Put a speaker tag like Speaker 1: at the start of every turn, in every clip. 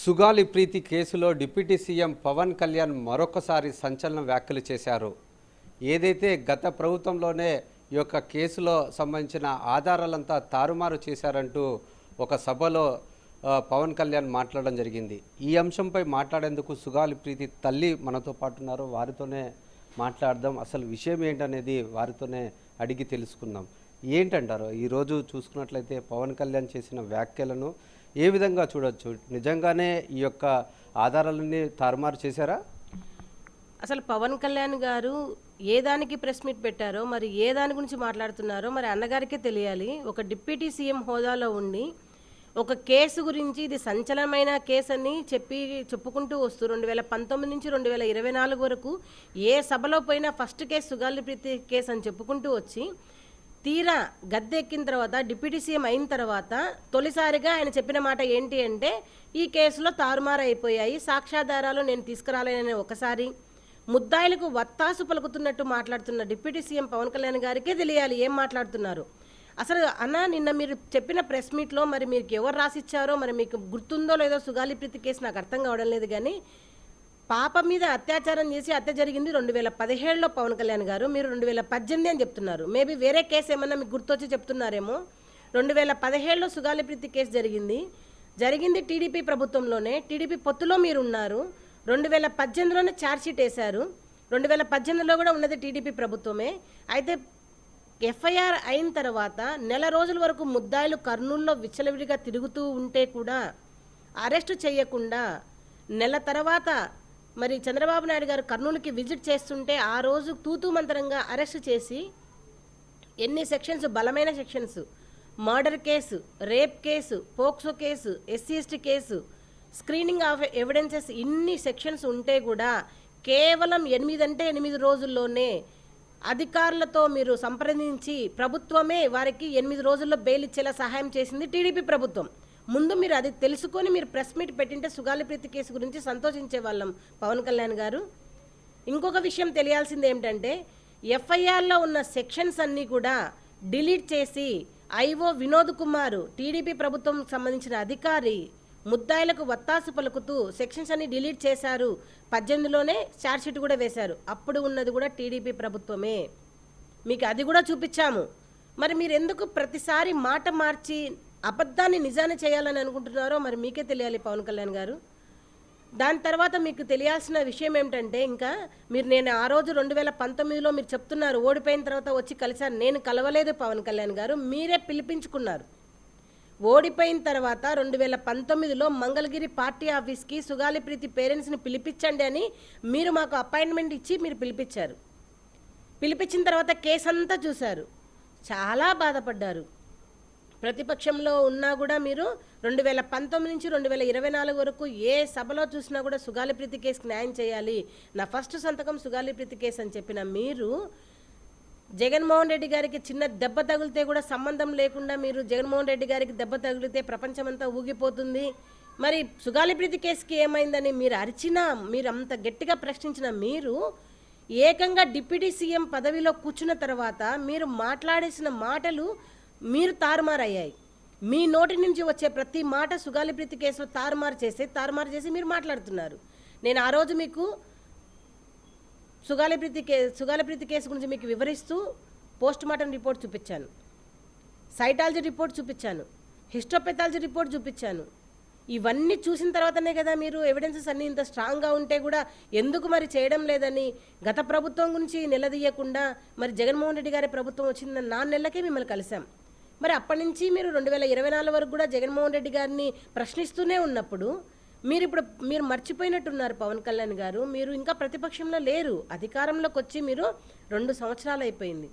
Speaker 1: సుగాలి ప్రీతి కేసులో deputy CM Pawan Kalyan మరొకసారి సంచలన వ్యాఖ్యలు చేశారు. ఏదైతే గత ప్రభుత్వంలోనే ఈ యొక్క కేసులో సంబంధించిన ఆధారాలంతా తారుమారు చేశారంటూ ఒక సభలో పవన్ కళ్యాణ్ మాట్లాడడం జరిగింది. ఈ అంశంపై మాట్లాడేందుకు సుగాలి ప్రీతి తల్లి మనతో పాటు ఉన్నారు. వారితోనే మాట్లాడదాం. అసలు విషయం ఏంటనేది వారితోనే అడిగి తెలుసుకుందాం. ఏంటంటారు? ఈరోజు చూసుకున్నట్లయితే పవన్ కళ్యాణ్ చేసిన వ్యాఖ్యలను ఏ విధంగా చూడొచ్చు? నిజంగానే ఈ యొక్క ఆధారాలన్నీ తారుమారు చేశారా?
Speaker 2: అసలు పవన్ కళ్యాణ్ గారు ఏ దానికి ప్రెస్ మీట్ పెట్టారో, మరి ఏ దాని గురించి మాట్లాడుతున్నారో మరి అన్నగారికే తెలియాలి. ఒక డిప్యూటీ సీఎం హోదాలో ఉండి ఒక కేసు గురించి ఇది సంచలనమైన కేసు అని చెప్పుకుంటూ వస్తూ 2019 నుంచి 2024 వరకు ఏ సభలో పోయినా ఫస్ట్ కేసు సుగాలి ప్రీతి కేసు అని చెప్పుకుంటూ వచ్చి తీరా గద్దెక్కిన తర్వాత డిప్యూటీ సీఎం అయిన తర్వాత తొలిసారిగా ఆయన చెప్పిన మాట ఏంటి అంటే, ఈ కేసులో తారుమారు అయిపోయాయి, సాక్ష్యాధారాలు నేను తీసుకురాలేనని ఒకసారి, ముద్దాయిలకు వత్తాసు పలుకుతున్నట్టు మాట్లాడుతున్న డిప్యూటీ సీఎం పవన్ కళ్యాణ్ గారికే తెలియాలి ఏం మాట్లాడుతున్నారు. అసలు అన్న నిన్న మీరు చెప్పిన ప్రెస్ మీట్లో మరి మీకు ఎవరు రాసిచ్చారో మరి మీకు గుర్తుందో లేదో సుగాలి ప్రీతి కేసు నాకు అర్థం కావడం లేదు. కానీ పాప మీద అత్యాచారం చేసి హత్య జరిగింది 2017లో పవన్ కళ్యాణ్ గారు, మీరు 2018 అని చెప్తున్నారు. మేబీ వేరే కేసు ఏమన్నా మీకు గుర్తొచ్చి చెప్తున్నారేమో. 2017లో సుగాలి ప్రీతి కేసు జరిగింది టీడీపీ ప్రభుత్వంలోనే, టీడీపీ పొత్తులో మీరు ఉన్నారు. 2018లోనే ఛార్జ్షీట్ వేశారు. 2018లో కూడా ఉన్నది టీడీపీ ప్రభుత్వమే. అయితే ఎఫ్ఐఆర్ అయిన తర్వాత నెల రోజుల వరకు ముద్దాయిలు కర్నూలులో విచ్చలవిడిగా తిరుగుతూ ఉంటే కూడా అరెస్టు చేయకుండా నెల తర్వాత మరి చంద్రబాబు నాయుడు గారు కర్నూలుకి విజిట్ చేస్తుంటే ఆ రోజు తూతూ మంత్రంగా అరెస్ట్ చేసి ఎన్ని సెక్షన్స్, బలమైన sections, murder case, rape case, POCSO case, SC/ST case, screening of evidences, ఇన్ని సెక్షన్స్ ఉంటే కూడా కేవలం 8 రోజుల్లోనే అధికారులతో మీరు సంప్రదించి ప్రభుత్వమే వారికి 8 రోజుల్లో బెయిల్ ఇచ్చేలా సహాయం చేసింది టీడీపీ ప్రభుత్వం. ముందు మీరు అది తెలుసుకొని మీరు ప్రెస్ మీట్ పెట్టింటే సుగాలి ప్రీతి కేసు గురించి సంతోషించే వాళ్ళం పవన్ కళ్యాణ్ గారు. ఇంకొక విషయం తెలియాల్సింది ఏమిటంటే, ఎఫ్ఐఆర్లో ఉన్న సెక్షన్స్ అన్నీ కూడా డిలీట్ చేసి ఐఓ వినోద్ కుమార్ టీడీపీ ప్రభుత్వం సంబంధించిన అధికారి ముద్దాయిలకు వత్తాసు పలుకుతూ సెక్షన్స్ అన్ని డిలీట్ చేశారు. 18లోనే ఛార్జ్షీట్ కూడా వేశారు. అప్పుడు ఉన్నది కూడా టీడీపీ ప్రభుత్వమే. మీకు అది కూడా చూపించాము. మరి మీరు ఎందుకు ప్రతిసారి మాట మార్చి అబద్ధాన్ని నిజాన్ని చేయాలని అనుకుంటున్నారో మరి మీకే తెలియాలి పవన్ కళ్యాణ్ గారు. దాని తర్వాత మీకు తెలియాల్సిన విషయం ఏమిటంటే, ఇంకా నేను ఆ రోజు 2019లో మీరు చెప్తున్నారు ఓడిపోయిన తర్వాత వచ్చి కలిశాను. నేను కలవలేదు పవన్ కళ్యాణ్ గారు, మీరే పిలిపించుకున్నారు. ఓడిపోయిన తర్వాత 2019లో మంగళగిరి పార్టీ ఆఫీస్కి సుగాలి ప్రీతి పేరెంట్స్ని పిలిపించండి అని మీరు మాకు అపాయింట్మెంట్ ఇచ్చి మీరు పిలిపించారు. పిలిపించిన తర్వాత కేసు అంతా చూశారు, చాలా బాధపడ్డారు. ప్రతిపక్షంలో ఉన్నా కూడా మీరు 2019 నుంచి 2024 వరకు ఏ సభలో చూసినా కూడా సుగాలి ప్రీతి కేసుకి న్యాయం చేయాలి, నా ఫస్ట్ సంతకం సుగాలి ప్రీతి కేసు అని చెప్పిన మీరు జగన్మోహన్ రెడ్డి గారికి చిన్న దెబ్బ తగిలితే కూడా సంబంధం లేకుండా మీరు జగన్మోహన్ రెడ్డి గారికి దెబ్బ తగిలితే ప్రపంచమంతా ఊగిపోతుంది, మరి సుగాలి ప్రీతి కేసుకి ఏమైందని మీరు అరిచినా, మీరు అంత గట్టిగా ప్రశ్నించిన మీరు ఏకంగా డిప్యూటీ సీఎం పదవిలో కూర్చున్న తర్వాత మీరు మాట్లాడేసిన మాటలు మీరు తారుమారయ్యాయి. మీ నోటి నుంచి వచ్చే ప్రతి మాట సుగాలి ప్రీతి కేసులో తారుమారు చేసి మీరు మాట్లాడుతున్నారు. నేను ఆ రోజు మీకు సుగాలి ప్రీతి కేసు గురించి మీకు వివరిస్తూ పోస్ట్ మార్టం రిపోర్ట్ చూపించాను, సైటాలజీ రిపోర్ట్ చూపించాను, హిస్టోపెథాలజీ రిపోర్ట్ చూపించాను. ఇవన్నీ చూసిన తర్వాతనే కదా మీరు ఎవిడెన్సెస్ అన్నీ ఇంత స్ట్రాంగ్గా ఉంటే కూడా ఎందుకు మరి చేయడం లేదని గత ప్రభుత్వం గురించి నిలదీయకుండా మరి జగన్మోహన్ రెడ్డి గారి ప్రభుత్వం వచ్చింది 4 నెలలకే మిమ్మల్ని కలిసాం. మరి అప్పటి నుంచి మీరు 2024 వరకు కూడా జగన్మోహన్ రెడ్డి గారిని ప్రశ్నిస్తూనే ఉన్నప్పుడు మీరు మర్చిపోయినట్టున్నారు పవన్ కళ్యాణ్ గారు. మీరు ఇంకా ప్రతిపక్షంలో లేరు, అధికారంలోకి వచ్చి మీరు 2 సంవత్సరాలు అయిపోయింది.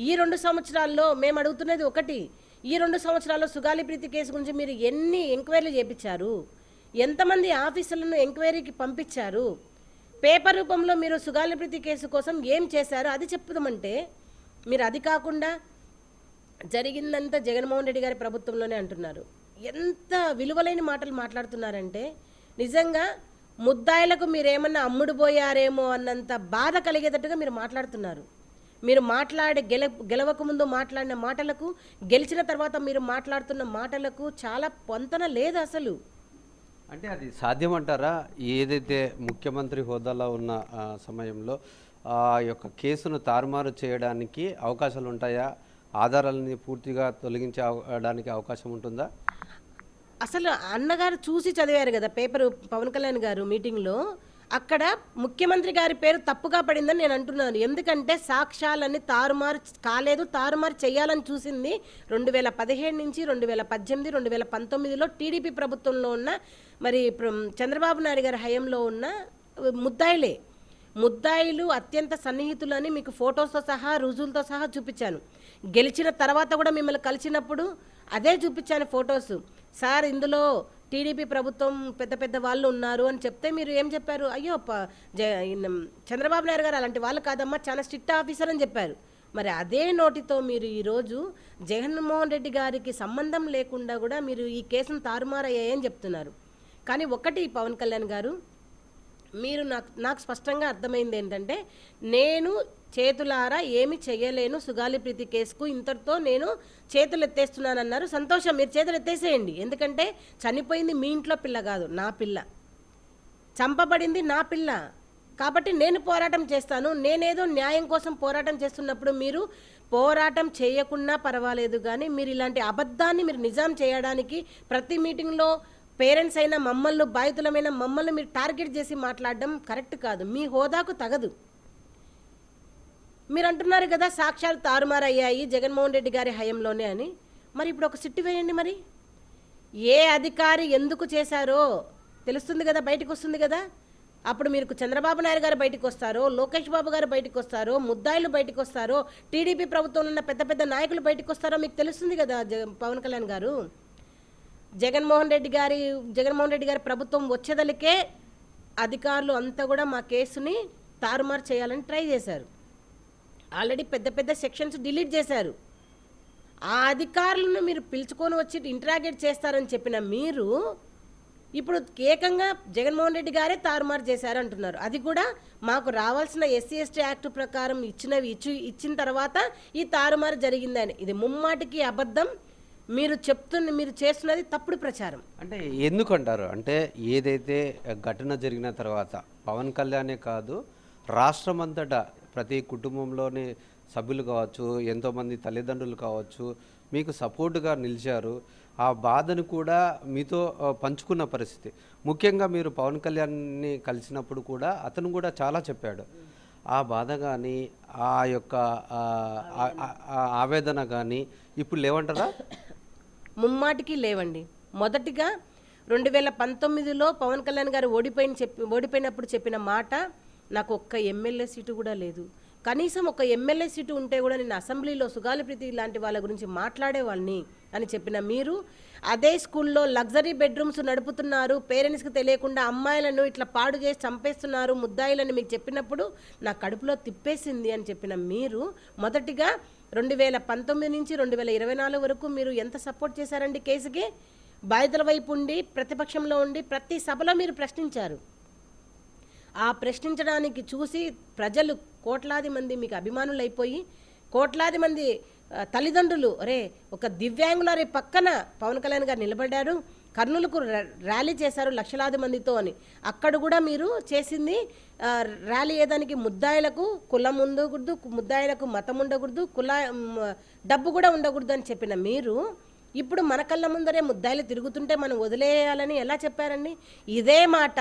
Speaker 2: ఈ 2 సంవత్సరాల్లో మేము అడుగుతున్నది ఒకటి, ఈ 2 సంవత్సరాల్లో సుగాలి ప్రీతి కేసు గురించి మీరు ఎన్ని ఎంక్వైరీలు చేపించారు, ఎంతమంది ఆఫీసర్లను ఎంక్వైరీకి పంపించారు, పేపర్ రూపంలో మీరు సుగాలి ప్రీతి కేసు కోసం ఏం చేశారు అది చెప్పుదామంటే మీరు అది కాకుండా జరిగిందంతా జగన్మోహన్ రెడ్డి గారి ప్రభుత్వంలోనే అంటున్నారు. ఎంత విలువలేని మాటలు మాట్లాడుతున్నారంటే నిజంగా ముద్దాయిలకు మీరేమన్నా అమ్ముడుపోయారేమో అన్నంత బాధ కలిగేటట్టుగా మీరు మాట్లాడుతున్నారు. మీరు గెలవక ముందు మాట్లాడిన మాటలకు, గెలిచిన తర్వాత మీరు మాట్లాడుతున్న మాటలకు చాలా పొంతన లేదు. అసలు
Speaker 1: అంటే అది సాధ్యమంటారా? ఏదైతే ముఖ్యమంత్రి హోదాలో ఉన్న సమయంలో ఆ యొక్క కేసును తారుమారు చేయడానికి అవకాశాలు ఉంటాయా? ఆధారాలని పూర్తిగా తొలగించడానికి అవకాశం ఉంటుందా?
Speaker 2: అసలు అన్నగారు చూసి చదివారు కదా పేపరు, పవన్ కళ్యాణ్ గారు మీటింగ్లో. అక్కడ ముఖ్యమంత్రి గారి పేరు తప్పుగా పడిందని నేను అంటున్నాను. ఎందుకంటే సాక్ష్యాలన్నీ తారుమారు కాలేదు, తారుమారు చేయాలని చూసింది 2017 నుంచి 2018, 2019లో టీడీపీ ప్రభుత్వంలో ఉన్న మరి చంద్రబాబు నాయుడు గారి హయాంలో ఉన్న ముద్దాయిలే. ముద్దాయిలు అత్యంత సన్నిహితులని మీకు ఫొటోస్తో సహా రుజువులతో సహా చూపించాను. గెలిచిన తర్వాత కూడా మిమ్మల్ని కలిసినప్పుడు అదే చూపించాను ఫొటోస్. సార్ ఇందులో టీడీపీ ప్రభుత్వం పెద్ద పెద్ద వాళ్ళు ఉన్నారు అని చెప్తే మీరు ఏం చెప్పారు? అయ్యో చంద్రబాబు నాయుడు గారు అలాంటి వాళ్ళు కాదమ్మా, చాలా స్ట్రిక్ట్ ఆఫీసర్ అని చెప్పారు. మరి అదే నోటితో మీరు ఈరోజు జగన్మోహన్ రెడ్డి గారికి సంబంధం లేకుండా కూడా మీరు ఈ కేసును తారుమారయ్యాయని చెప్తున్నారు. కానీ ఒకటి పవన్ కళ్యాణ్ గారు, మీరు నాకు స్పష్టంగా అర్థమైంది ఏంటంటే, నేను చేతులారా ఏమి చెయ్యలేను సుగాలి ప్రీతి కేసుకు, ఇంతటితో నేను చేతులు ఎత్తేస్తున్నానన్నారు. సంతోషం, మీరు చేతులు ఎత్తేసేయండి. ఎందుకంటే చనిపోయింది మీ ఇంట్లో పిల్ల కాదు, నా పిల్ల. చంపబడింది నా పిల్ల. కాబట్టి నేను పోరాటం చేస్తాను. నేనేదో న్యాయం కోసం పోరాటం చేస్తున్నప్పుడు మీరు పోరాటం చేయకున్నా పర్వాలేదు, కానీ మీరు ఇలాంటి అబద్ధాన్ని మీరు నిజాం చేయడానికి ప్రతి మీటింగ్లో పేరెంట్స్ అయినా మమ్మల్ని, బాధితులమైన మమ్మల్ని మీరు టార్గెట్ చేసి మాట్లాడడం కరెక్ట్ కాదు, మీ హోదాకు తగదు. మీరు అంటున్నారు కదా సాక్ష్యాలు తారుమారయ్యాయి జగన్మోహన్ రెడ్డి గారి హయంలోనే అని. మరి ఇప్పుడు ఒక సిట్టు వేయండి. మరి ఏ అధికారి ఎందుకు చేశారో తెలుస్తుంది కదా, బయటకు వస్తుంది కదా. అప్పుడు మీరు చంద్రబాబు నాయుడు గారు బయటకు వస్తారో, లోకేష్ బాబు గారు బయటకు వస్తారో, ముద్దాయిలు బయటకు వస్తారో, టీడీపీ ప్రభుత్వంలో ఉన్న పెద్ద పెద్ద నాయకులు బయటకు వస్తారో మీకు తెలుస్తుంది కదా. పవన్ కళ్యాణ్ గారు, జగన్మోహన్ రెడ్డి గారి ప్రభుత్వం వచ్చేదలికే అధికారులు అంతా కూడా మా కేసుని తారుమారు చేయాలని ట్రై చేశారు. ఆల్రెడీ పెద్ద పెద్ద సెక్షన్స్ డిలీట్ చేశారు. ఆ అధికారులను మీరు పిలుచుకొని వచ్చి ఇంటరాగేట్ చేస్తారని చెప్పిన మీరు ఇప్పుడు ఏకంగా జగన్మోహన్ రెడ్డి గారే తారుమారు చేశారు అంటున్నారు. అది కూడా మాకు రావాల్సిన ఎస్సీ ఎస్టీ యాక్ట్ ప్రకారం ఇచ్చిన తర్వాత ఈ తారుమారు జరిగిందని. ఇది ముమ్మాటికి అబద్ధం. మీరు చేస్తున్నది తప్పుడు ప్రచారం.
Speaker 1: అంటే ఎందుకంటారు? అంటే ఏదైతే ఘటన జరిగిన తర్వాత పవన్ కళ్యాణే కాదు, రాష్ట్రం అంతటా ప్రతి కుటుంబంలోని సభ్యులు కావచ్చు, ఎంతోమంది తల్లిదండ్రులు కావచ్చు, మీకు సపోర్టుగా నిలిచారు. ఆ బాధను కూడా మీతో పంచుకున్న పరిస్థితి. ముఖ్యంగా మీరు పవన్ కళ్యాణ్ని కలిసినప్పుడు కూడా అతను కూడా చాలా చెప్పాడు. ఆ బాధ కానీ, ఆ యొక్క ఆవేదన కానీ ఇప్పుడు లేవంటారా?
Speaker 2: ముమ్మాటికి లేవండి. మొదటిగా 2019లో పవన్ కళ్యాణ్ గారు ఓడిపోయినప్పుడు చెప్పిన మాట, నాకు ఒక్క ఎమ్మెల్యే సీటు కూడా లేదు, కనీసం ఒక ఎమ్మెల్యే సీటు ఉంటే కూడా నేను అసెంబ్లీలో సుగాలి ప్రీతి లాంటి వాళ్ళ గురించి మాట్లాడేవాళ్ళని అని చెప్పిన మీరు, అదే స్కూల్లో లగ్జరీ బెడ్రూమ్స్ నడుపుతున్నారు, పేరెంట్స్కి తెలియకుండా అమ్మాయిలను ఇట్లా పాడు చేసి చంపేస్తున్నారు ముద్దాయిలని మీకు చెప్పినప్పుడు నా కడుపులో తిప్పేసింది అని చెప్పిన మీరు, మొదటిగా 2019 నుంచి 2024 వరకు మీరు ఎంత సపోర్ట్ చేశారండి కేసుకి? బాధితుల వైపు ఉండి, ప్రతిపక్షంలో ఉండి ప్రతి సభలో మీరు ప్రశ్నించారు. ఆ ప్రశ్నించడానికి చూసి ప్రజలు కోట్లాది మంది మీకు అభిమానులు అయిపోయి, కోట్లాది మంది తల్లిదండ్రులు, అరే ఒక దివ్యాంగులారి పక్కన పవన్ కళ్యాణ్ గారు నిలబడ్డారు, కర్నూలుకు ర్యాలీ చేశారు లక్షలాది మందితో అని. అక్కడ కూడా మీరు చేసింది ర్యాలీ ఏదానికి? ముద్దాయిలకు కులం ఉండకూడదు, ముద్దాయిలకు మతం ఉండకూడదు, డబ్బు కూడా ఉండకూడదు అని చెప్పిన మీరు, ఇప్పుడు మన కళ్ళ ముందరే ముద్దాయిలు తిరుగుతుంటే మనం వదిలేయాలని ఎలా చెప్పారండి? ఇదే మాట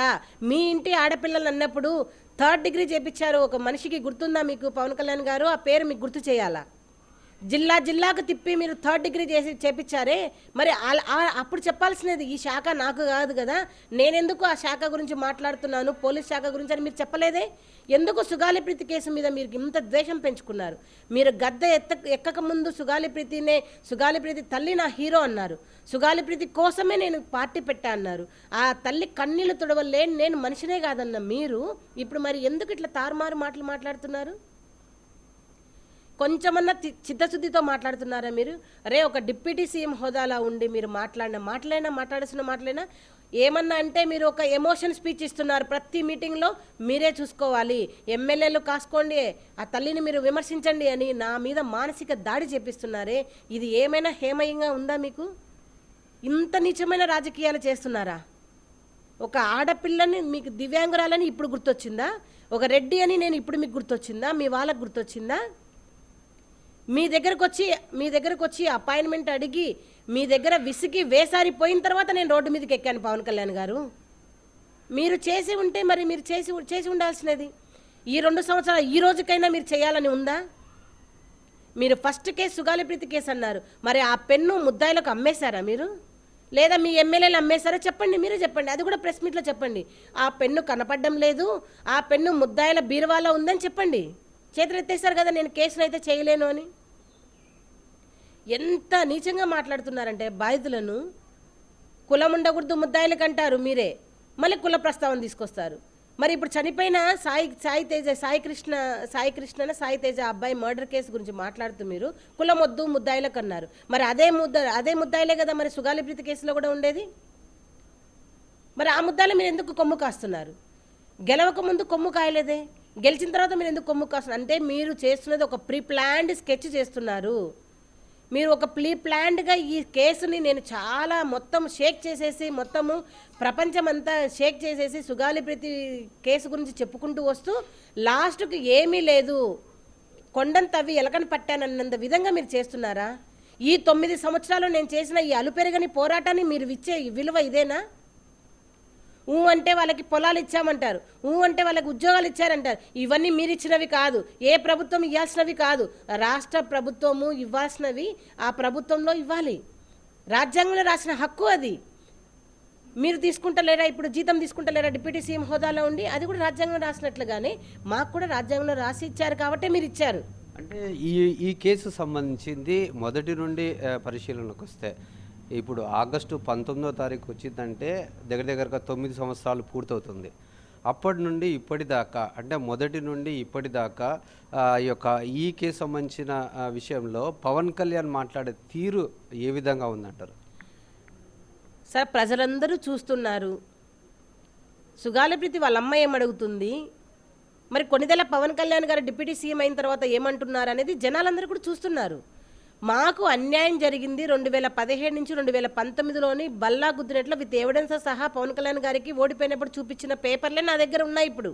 Speaker 2: మీ ఇంటి ఆడపిల్లలు అన్నప్పుడు 3rd డిగ్రీ చేపించారు ఒక మనిషికి, గుర్తుందా మీకు పవన్ కళ్యాణ్ గారు? ఆ పేరు మీకు గుర్తు చేయాలా? జిల్లాకు తిప్పి మీరు 3rd డిగ్రీ చేపించారే, మరి అప్పుడు చెప్పాల్సినది ఈ శాఖ నాకు కాదు కదా, నేనెందుకు ఆ శాఖ గురించి మాట్లాడుతున్నాను, పోలీస్ శాఖ గురించి అని మీరు చెప్పలేదే? ఎందుకు సుగాలి ప్రీతి కేసు మీద మీరు ఇంత ద్వేషం పెంచుకున్నారు? మీరు గద్దె ఎక్కక ముందు సుగాలి ప్రీతి తల్లి నా హీరో అన్నారు, సుగాలి ప్రీతి కోసమే నేను పార్టీ పెట్టా అన్నారు. ఆ తల్లి కన్నీళ్లు తుడవలేని నేను మనిషినే కాదన్న మీరు ఇప్పుడు మరి ఎందుకు ఇట్లా తారుమారు మాటలు మాట్లాడుతున్నారు? కొంచెమన్నా చిత్తశుద్ధితో మాట్లాడుతున్నారా మీరు? అరే ఒక డిప్యూటీ సీఎం హోదాలో ఉండి మీరు మాట్లాడాల్సిన మాటలైనా ఏమన్నా అంటే మీరు ఒక ఎమోషన్ స్పీచ్ ఇస్తున్నారు ప్రతి మీటింగ్లో. మీరే చూసుకోవాలి, ఎమ్మెల్యేలు కాసుకోండి, ఆ తల్లిని మీరు విమర్శించండి అని నా మీద మానసిక దాడి చేపిస్తున్నారే. ఇది ఏమైనా హేమయంగా ఉందా మీకు? ఇంత నీచమైన రాజకీయాలు చేస్తున్నారా? ఒక ఆడపిల్లని మీకు దివ్యాంగురాలని ఇప్పుడు గుర్తొచ్చిందా? ఒక రెడ్డి అని నేను ఇప్పుడు మీకు గుర్తొచ్చిందా? మీ వాళ్ళకు గుర్తొచ్చిందా? మీ దగ్గరకు వచ్చి అపాయింట్మెంట్ అడిగి మీ దగ్గర విసిగి వేసారిపోయిన తర్వాత నేను రోడ్డు మీదకి ఎక్కాను పవన్ కళ్యాణ్ గారు. మీరు చేసి ఉంటే మరి మీరు చేసి ఉండాల్సినది. ఈ 2 సంవత్సరాలు ఈ రోజుకైనా మీరు చేయాలని ఉందా? మీరు ఫస్ట్ కేసు సుగాలి ప్రీతి కేసు అన్నారు, మరి ఆ పెన్ను ముద్దాయిలకు అమ్మేశారా మీరు? లేదా మీ ఎమ్మెల్యేలు అమ్మేశారా? చెప్పండి, మీరే చెప్పండి. అది కూడా ప్రెస్ మీట్లో చెప్పండి. ఆ పెన్ను కనపడడం లేదు, ఆ పెన్ను ముద్దాయిల బీరువాలో ఉందని చెప్పండి. చేతులు ఎత్తేసారు కదా, నేను కేసును అయితే చేయలేను అని. ఎంత నీచంగా మాట్లాడుతున్నారంటే బాధితులను కులం ఉండకూడదు ముద్దాయిలకు అంటారు మీరే, మళ్ళీ కుల ప్రస్తావన తీసుకొస్తారు. మరి ఇప్పుడు చనిపోయిన సాయి తేజ అబ్బాయి మర్డర్ కేసు గురించి మాట్లాడుతూ మీరు కులం వద్దు ముద్దాయిలకు అన్నారు. మరి అదే ముద్దాయిలే కదా మరి సుగాలి ప్రీతి కేసులో కూడా ఉండేది. మరి ఆ ముద్దాయిలు మీరు ఎందుకు కొమ్ము కాస్తున్నారు? గెలవక ముందు కొమ్ము కాయలేదే, గెలిచిన తర్వాత మీరు ఎందుకు కొమ్ము కాస్తున్నారు? అంటే మీరు చేస్తున్నది ఒక ప్రీ ప్లాన్డ్ స్కెచ్ చేస్తున్నారు. మీరు ఒక ప్లాన్డ్గా ఈ కేసుని నేను చాలా మొత్తం షేక్ చేసేసి మొత్తము ప్రపంచమంతా షేక్ చేసేసి సుగాలి ప్రీతి కేసు గురించి చెప్పుకుంటూ వస్తూ లాస్ట్కి ఏమీ లేదు, కొండను తవ్వి ఎలకని పట్టానన్నంత విధంగా మీరు చేస్తున్నారా? ఈ 9 సంవత్సరాలు నేను చేసిన ఈ అలుపెరగని పోరాటాన్ని మీరు ఇచ్చే విలువ ఇదేనా? అంటే వాళ్ళకి పొలాలు ఇచ్చామంటారు, అంటే వాళ్ళకి ఉద్యోగాలు ఇచ్చారంటారు. ఇవన్నీ మీరు ఇచ్చినవి కాదు, ఏ ప్రభుత్వం ఇవ్వాల్సినవి కాదు. రాష్ట్ర ప్రభుత్వము ఇవ్వాల్సినవి ఆ ప్రభుత్వంలో ఇవ్వాలి. రాజ్యాంగంలో రాసిన హక్కు అది. మీరు తీసుకుంటలేరా? ఇప్పుడు జీతం తీసుకుంటలేరా డిప్యూటీ సీఎం హోదాలో ఉండి? అది కూడా రాజ్యాంగంలో రాసినట్లుగానే మాకు కూడా రాజ్యాంగంలో రాసి ఇచ్చారు కాబట్టి మీరు ఇచ్చారు.
Speaker 1: అంటే ఈ కేసు సంబంధించింది మొదటి నుండి పరిశీలనకు వస్తే ఇప్పుడు ఆగస్టు 19వ తారీఖు వచ్చిందంటే దగ్గరగా 9 సంవత్సరాలు పూర్తవుతుంది. అప్పటి నుండి ఇప్పటిదాకా అంటే మొదటి నుండి ఇప్పటిదాకా ఈ కేసు సంబంధించిన విషయంలో పవన్ కళ్యాణ్ మాట్లాడే తీరు ఏ విధంగా ఉందంటారు?
Speaker 2: సార్, ప్రజలందరూ చూస్తున్నారు. సుగాలి ప్రీతి వాళ్ళ అమ్మ ఏమడుగుతుంది, మరి కొన్నిదెల పవన్ కళ్యాణ్ గారు డిప్యూటీ సీఎం అయిన తర్వాత ఏమంటున్నారు అనేది జనాలందరూ కూడా చూస్తున్నారు. మాకు అన్యాయం జరిగింది 2017 నుంచి 2019లోని బల్లా గుద్దినట్లు విత్ ఎవిడెన్స్ సహా పవన్ కళ్యాణ్ గారికి ఓడిపోయినప్పుడు చూపించిన పేపర్లే నా దగ్గర ఉన్నాయి ఇప్పుడు.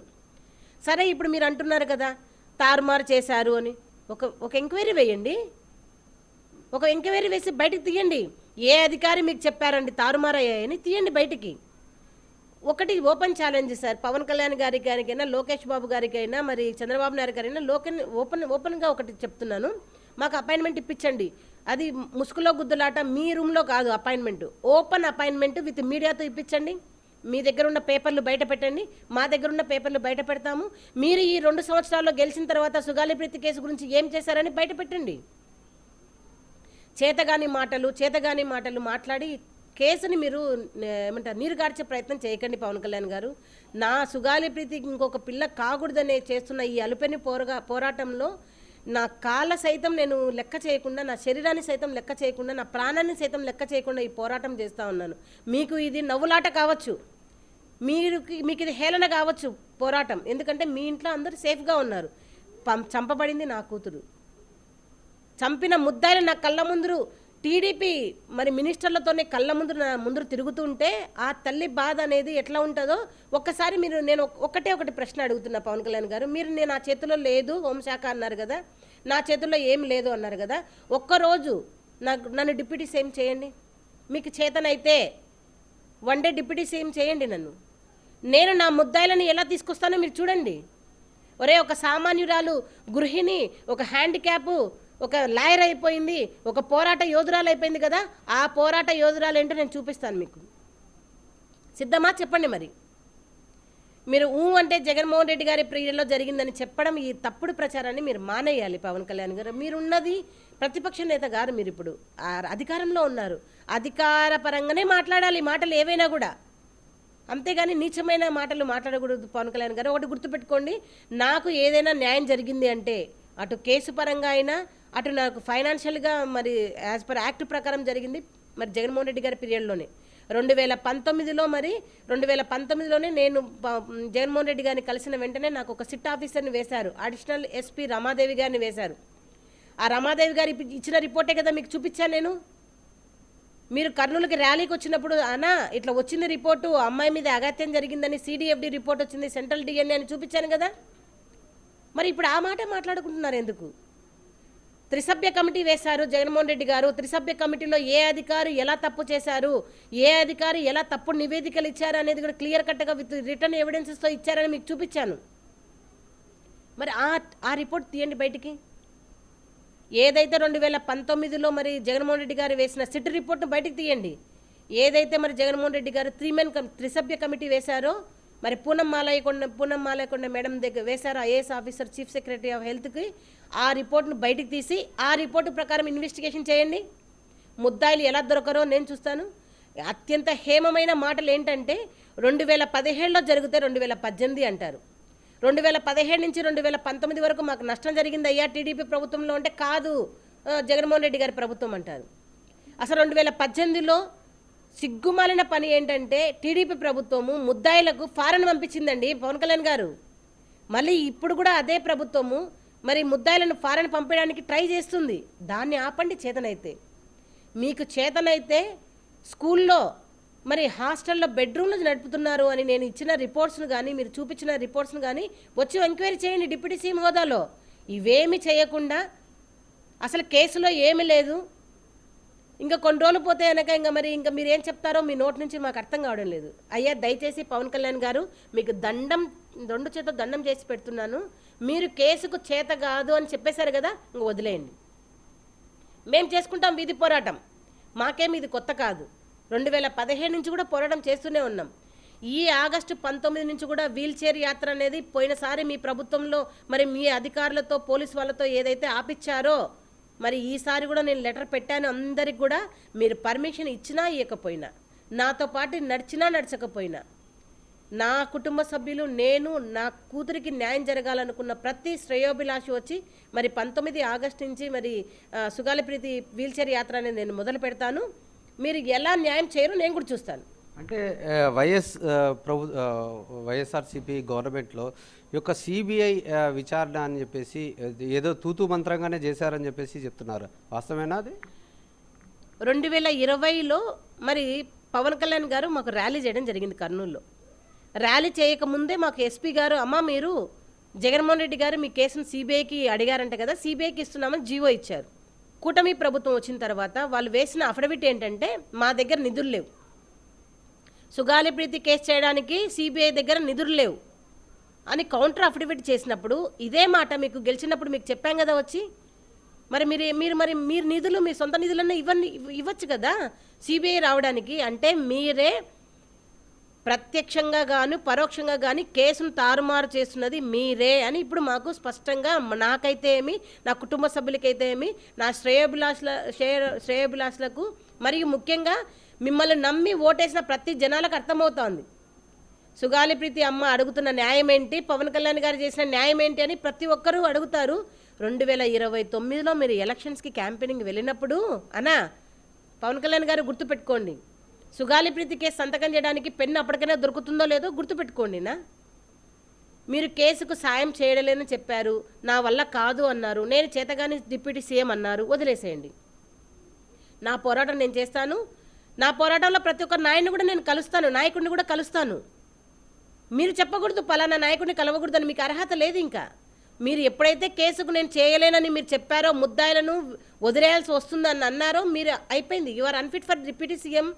Speaker 2: సరే, ఇప్పుడు మీరు అంటున్నారు కదా తారుమారు చేశారు అని. ఒక ఎంక్వైరీ వేయండి, ఒక ఎంక్వైరీ వేసి బయటికి తీయండి. ఏ అధికారి మీకు చెప్పారండి తారుమారు అయ్యాయని? తీయండి బయటికి. ఒకటి open challenge sir, Pawan Kalyan గారికైనా లోకేష్ బాబు గారికైనా మరి చంద్రబాబు నాయుడు గారైనా ఓపెన్గా ఒకటి చెప్తున్నాను, మాకు అపాయింట్మెంట్ ఇప్పించండి. అది ముసుగులో గుద్దులాట, మీ రూమ్లో కాదు అపాయింట్మెంట్, ఓపెన్ అపాయింట్మెంట్ విత్ మీడియాతో ఇప్పించండి. మీ దగ్గర ఉన్న పేపర్లు బయట పెట్టండి, మా దగ్గర ఉన్న పేపర్లు బయట పెడతాము. మీరు ఈ 2 సంవత్సరాల్లో గెలిచిన తర్వాత సుగాలి ప్రీతి కేసు గురించి ఏం చేశారని బయట పెట్టండి. చేతగాని మాటలు మాట్లాడి కేసుని మీరు ఏమంటారు నీరుగార్చే ప్రయత్నం చేయకండి పవన్ కళ్యాణ్ గారు. నా సుగాలి ప్రీతికి ఇంకొక పిల్ల కాకూడదనే చేస్తున్న ఈ అలుపెని పోరాటంలో నా కాళ్ళ సైతం నేను లెక్క చేయకుండా, నా శరీరాన్ని సైతం లెక్క చేయకుండా, నా ప్రాణాన్ని సైతం లెక్క చేయకుండా ఈ పోరాటం చేస్తూ ఉన్నాను. మీకు ఇది నవ్వులాట కావచ్చు, మీకు ఇది హేళన కావచ్చు పోరాటం, ఎందుకంటే మీ ఇంట్లో అందరూ సేఫ్గా ఉన్నారు. చంపబడింది నా కూతురు, చంపిన ముద్దాయిలు నా కళ్ళ ముందు టీడీపీ మరి మినిస్టర్లతోనే కళ్ళ ముందు తిరుగుతుంటే ఆ తల్లి బాధ అనేది ఎట్లా ఉంటుందో ఒక్కసారి నేను ఒకటి ప్రశ్న అడుగుతున్నా పవన్ కళ్యాణ్ గారు. మీరు నేను నా చేతిలో లేదు హోంశాఖ అన్నారు కదా, నా చేతుల్లో ఏం లేదు అన్నారు కదా, ఒక్కరోజు నన్ను డిప్యూటీ సీఎం చేయండి. మీకు చేతనైతే వన్ డే డిప్యూటీ సీఎం చేయండి నన్ను. నేను నా ముద్దాయిలను ఎలా తీసుకొస్తానో మీరు చూడండి. ఒక సామాన్యురాలు గృహిణి, ఒక హ్యాండిక్యాపు, ఒక లాయర్ అయిపోయింది, ఒక పోరాట యోధురాలు అయిపోయింది కదా, ఆ పోరాట యోధురాలు ఏంటో నేను చూపిస్తాను మీకు. సిద్ధమా చెప్పండి. మరి మీరు అంటే జగన్మోహన్ రెడ్డి గారి పీరియడ్లో జరిగిందని చెప్పడం, ఈ తప్పుడు ప్రచారాన్ని మీరు మానేయాలి పవన్ కళ్యాణ్ గారు. మీరున్నది ప్రతిపక్ష నేత గారు, మీరు ఇప్పుడు అధికారంలో ఉన్నారు, అధికార పరంగానే మాట్లాడాలి మాటలు ఏవైనా కూడా, అంతేగాని నీచమైన మాటలు మాట్లాడకూడదు పవన్ కళ్యాణ్ గారు. ఒకటి గుర్తుపెట్టుకోండి, నాకు ఏదైనా న్యాయం జరిగింది అంటే అటు కేసు పరంగా అయినా అటు నాకు ఫైనాన్షియల్గా మరి యాజ్ పర్ యాక్ట్ ప్రకారం జరిగింది మరి జగన్మోహన్ రెడ్డి గారి పీరియడ్లోనే 2019లోనే నేను జగన్మోహన్ రెడ్డి గారిని కలిసిన వెంటనే నాకు ఒక సిట్ ఆఫీసర్ని వేశారు, అడిషనల్ ఎస్పీ రమాదేవి గారిని వేశారు. ఆ రమాదేవి గారు ఇచ్చిన రిపోర్టే కదా మీకు చూపించాను నేను. మీరు కర్నూలుకి ర్యాలీకి వచ్చినప్పుడు అన్నా ఇట్లా వచ్చింది రిపోర్టు, అమ్మాయి మీద అగత్యం జరిగిందని సిడిఎఫ్డి రిపోర్ట్ వచ్చింది, సెంట్రల్ డిఎన్ఏ అని చూపించాను కదా. మరి ఇప్పుడు ఆ మాట మాట్లాడుకుంటున్నారు ఎందుకు? త్రిసభ్య కమిటీ వేశారు జగన్మోహన్ రెడ్డి గారు. త్రిసభ్య కమిటీలో ఏ అధికారి ఎలా తప్పు చేశారు, ఏ అధికారి ఎలా తప్పుడు నివేదికలు ఇచ్చారు అనేది కూడా క్లియర్ కట్గా విత్ రిటర్న్ ఎవిడెన్సెస్తో ఇచ్చారని మీకు చూపించాను. మరి ఆ రిపోర్ట్ తీయండి బయటికి. ఏదైతే 2019లో మరి జగన్మోహన్ రెడ్డి గారు వేసిన సిట్ రిపోర్ట్ను బయటికి తీయండి. ఏదైతే మరి జగన్మోహన్ రెడ్డి గారు త్రిసభ్య కమిటీ వేశారో, మరి పూనం మాలయకొండ మేడం దగ్గర వేశారు, IAS officer chief secretary of హెల్త్కి, ఆ రిపోర్ట్ను బయటికి తీసి ఆ రిపోర్టు ప్రకారం ఇన్వెస్టిగేషన్ చేయండి. ముద్దాయిలు ఎలా దొరకరో నేను చూస్తాను. అత్యంత హేమమైన మాటలు ఏంటంటే 2017లో జరిగితే 2018 అంటారు. 2017 నుంచి 2019 వరకు మాకు నష్టం జరిగింది అయ్యా టీడీపీ ప్రభుత్వంలో అంటే కాదు, జగన్మోహన్ రెడ్డి గారి ప్రభుత్వం అంటారు. అసలు 2018లో సిగ్గుమాలిన పని ఏంటంటే టీడీపీ ప్రభుత్వము ముద్దాయిలకు ఫారెన్ పంపించిందండి పవన్ కళ్యాణ్ గారు. మళ్ళీ ఇప్పుడు కూడా అదే ప్రభుత్వము మరి ముద్దాయిలను ఫారెన్ పంపడానికి ట్రై చేస్తుంది. దాన్ని ఆపండి చేతనైతే. మీకు చేతనైతే స్కూల్లో మరి హాస్టల్లో బెడ్రూమ్లు నడుపుతున్నారు అని నేను ఇచ్చిన రిపోర్ట్స్ను కానీ మీరు చూపించిన రిపోర్ట్స్ను కానీ వచ్చి ఎంక్వైరీ చేయండి డిప్యూటీ సీఎం హోదాలో. ఇవేమి చేయకుండా అసలు కేసులో ఏమీ లేదు, ఇంకా కొన్ని రోజులు పోతే కనుక ఇంకా మీరు ఏం చెప్తారో మీ నోటి నుంచి మాకు అర్థం కావడం లేదు. అయ్యా దయచేసి పవన్ కళ్యాణ్ గారు మీకు రెండు చేత దండం చేసి పెడుతున్నాను. మీరు కేసుకు చేత కాదు అని చెప్పేశారు కదా, ఇంక వదిలేయండి. మేము చేసుకుంటాం వీధి పోరాటం, మాకేం ఇది కొత్త కాదు. 2017 నుంచి కూడా పోరాటం చేస్తూనే ఉన్నాం. ఈ ఆగస్టు 19 నుంచి కూడా వీల్ చైర్ యాత్ర అనేది పోయినసారి మీ ప్రభుత్వంలో మరి మీ అధికారులతో పోలీసు వాళ్ళతో ఏదైతే ఆపిచ్చారో మరి ఈసారి కూడా నేను లెటర్ పెట్టాను అందరికి కూడా. మీరు పర్మిషన్ ఇచ్చినా ఇవ్వకపోయినా, నాతో పాటు నడిచినా నడచకపోయినా, నా కుటుంబ సభ్యులు, నేను, నా కూతురికి న్యాయం జరగాలనుకున్న ప్రతి శ్రేయోభిలాషి వచ్చి మరి 19 ఆగస్టు నుంచి మరి సుగాలిప్రీతి వీల్చైర్ యాత్ర అనేది నేను మొదలు పెడతాను. మీరు ఎలా న్యాయం చేయరో నేను కూడా చూస్తాను.
Speaker 1: అంటే వైఎస్ఆర్సీపీ గవర్నమెంట్లో ఈ యొక్క సిబిఐ విచారణ అని చెప్పేసి ఏదో తూతూ మంత్రంగానే చేశారని చెప్పేసి చెప్తున్నారు, వాస్తవేనా అది?
Speaker 2: 2020లో మరి పవన్ కళ్యాణ్ గారు మాకు ర్యాలీ చేయడం జరిగింది కర్నూలులో. ర్యాలీ చేయకముందే మాకు ఎస్పీ గారు, అమ్మ మీరు జగన్మోహన్ రెడ్డి గారు మీ కేసును సిబిఐకి అడిగారంట కదా, సిబిఐకి ఇస్తున్నామని జీవో ఇచ్చారు. కూటమి ప్రభుత్వం వచ్చిన తర్వాత వాళ్ళు వేసిన అఫిడవిట్ ఏంటంటే మా దగ్గర నిధులు లేవు, సుగాలిప్రీతి కేసు చేయడానికి సిబిఐ దగ్గర నిధులు లేవు అని కౌంటర్ అఫిడవిట్ చేసినప్పుడు ఇదే మాట మీకు గెలిచినప్పుడు మీకు చెప్పాం కదా వచ్చి, మరి మీరు నిధులు మీ సొంత నిధులన్నా ఇవ్వచ్చు కదా సిబిఐ రావడానికి. అంటే మీరే ప్రత్యక్షంగా కానీ పరోక్షంగా కానీ కేసును తారుమారు చేస్తున్నది మీరే అని ఇప్పుడు మాకు స్పష్టంగా, నాకైతే ఏమి, నా కుటుంబ సభ్యులకైతే ఏమి, నా శ్రేయోభిలాషులకు మరియు ముఖ్యంగా మిమ్మల్ని నమ్మి ఓటేసిన ప్రతి జనాలకు అర్థమవుతోంది. సుగాలిప్రీతి అమ్మ అడుగుతున్న న్యాయం ఏంటి, పవన్ కళ్యాణ్ గారు చేసిన న్యాయం ఏంటి అని ప్రతి ఒక్కరూ అడుగుతారు. 2029లో మీరు ఎలక్షన్స్కి క్యాంపెయినింగ్ వెళ్ళినప్పుడు అనా పవన్ కళ్యాణ్ గారు గుర్తుపెట్టుకోండి, సుగాలిప్రీతి కేసు సంతకం చేయడానికి పెన్ను అప్పటికైనా దొరుకుతుందో లేదో గుర్తుపెట్టుకోండి. మీరు కేసుకు సాయం చేయలేదని చెప్పారు, నా వల్ల కాదు అన్నారు, నేను చేతగాని డిప్యూటీ సీఎం అన్నారు, వదిలేసేయండి. నా పోరాటం నేను చేస్తాను. నా పోరాటంలో ప్రతి ఒక్క నాయకుడిని కూడా నేను కలుస్తాను, నాయకుడిని కూడా కలుస్తాను. మీరు చెప్పకూడదు పలానా నాయకుడిని కలవకూడదని, మీకు అర్హత లేదు. ఇంకా మీరు ఎప్పుడైతే కేసుకు నేను చేయలేనని మీరు చెప్పారో, ముద్దాయిలను వదిలేయాల్సి వస్తుందని అన్నారో, మీరు అయిపోయింది. You are unfit for deputy CM,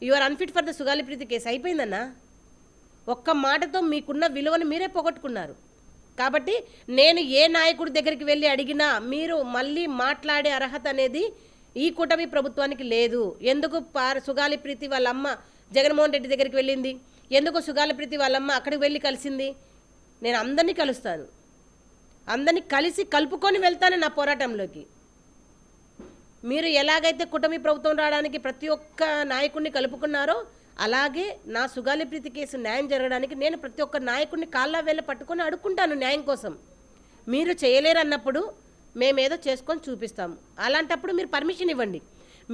Speaker 2: you are unfit for the Sugali Preethi case, అయిపోయిందన్నా. ఒక్క మాటతో మీకున్న విలువను మీరే పోగొట్టుకున్నారు. కాబట్టి నేను ఏ నాయకుడి దగ్గరికి వెళ్ళి అడిగినా మీరు మళ్ళీ మాట్లాడే అర్హత అనేది ఈ కూటమి ప్రభుత్వానికి లేదు. ఎందుకు సుగాలిప్రీతి వాళ్ళ అమ్మ జగన్మోహన్ రెడ్డి దగ్గరికి వెళ్ళింది, ఎందుకు సుగాలిప్రీతి వాళ్ళమ్మ అక్కడికి వెళ్ళి కలిసింది? నేను అందరినీ కలుస్తాను, అందరినీ కలిసి కలుపుకొని వెళ్తాను నా పోరాటంలోకి. మీరు ఎలాగైతే కూటమి ప్రభుత్వం రావడానికి ప్రతి ఒక్క నాయకుడిని కలుపుకున్నారో, అలాగే నా సుగాలిప్రీతి కేసు న్యాయం జరగడానికి నేను ప్రతి ఒక్క నాయకుడిని కాళ్ళ వేళ్ళ పట్టుకొని అడుక్కుంటాను న్యాయం కోసం. మీరు చేయలేరన్నప్పుడు మేమేదో చేసుకొని చూపిస్తాము. అలాంటప్పుడు మీరు పర్మిషన్ ఇవ్వండి.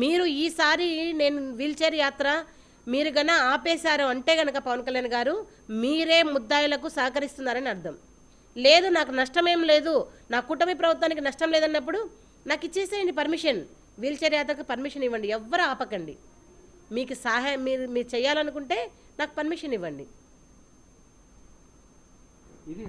Speaker 2: మీరు ఈసారి నేను వీల్చైర్ యాత్ర మీరు గన ఆపేశారు అంటే గనక పవన్ కళ్యాణ్ గారు మీరే ముద్దాయిలకు సహకరిస్తున్నారని అర్థం. లేదు నాకు నష్టమేం లేదు, నా కూటమి ప్రభుత్వానికి నష్టం లేదన్నప్పుడు నాకు ఇచ్చేసేయండి పర్మిషన్, వీల్చైర్ యాత్రకు పర్మిషన్ ఇవ్వండి, ఎవ్వరు ఆపకండి. మీకు సహాయం మీరు చేయాలనుకుంటే నాకు పర్మిషన్ ఇవ్వండి.